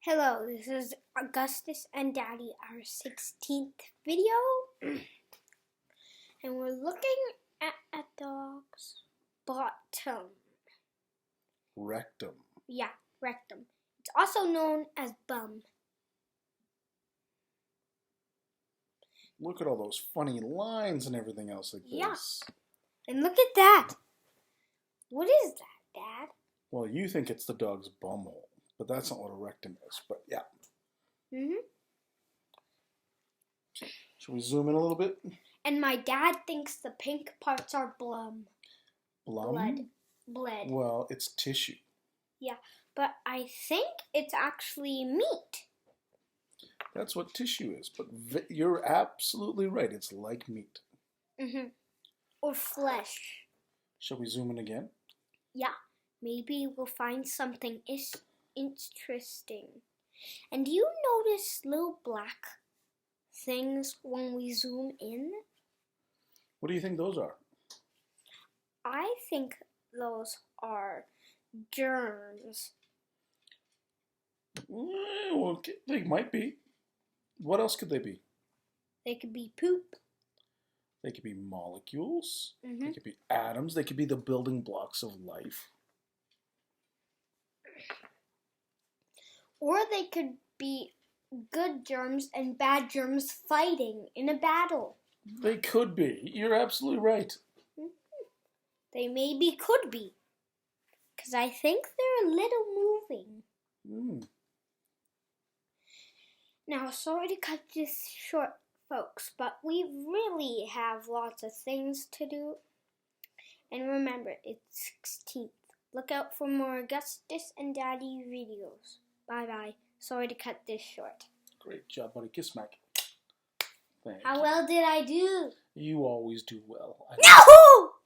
Hello, this is Augustus and Daddy, our 16th video, and we're looking at a dog's bottom. Rectum. Yeah, rectum. It's also known as bum. Look at all those funny lines and everything else like this. Yeah. And look at that. What is that, Dad? Well, you think it's the dog's bumhole, but that's not what a rectum is, but yeah. Should we zoom in a little bit? And my dad thinks the pink parts are blum. Blum? Blood. Well, it's tissue. Yeah, but I think it's actually meat. That's what tissue is, but you're absolutely right. It's like meat. Or flesh. Shall we zoom in again? Yeah, maybe we'll find something interesting. And do you notice little black things when we zoom in? What do you think those are? I think those are germs. Well, they might be. What else could they be? They could be poop. They could be molecules. They could be atoms. They could be the building blocks of life. Or they could be good germs and bad germs fighting in a battle. They could be. You're absolutely right. They maybe could be. Because I think they're a little moving. Now, sorry to cut this short, folks, but we really have lots of things to do. And remember, it's 16th. Look out for more Augustus and Daddy videos. Bye-bye. Sorry to cut this short. Great job, buddy. Kiss Mac. Thank How you. well did I do? You always do well. No!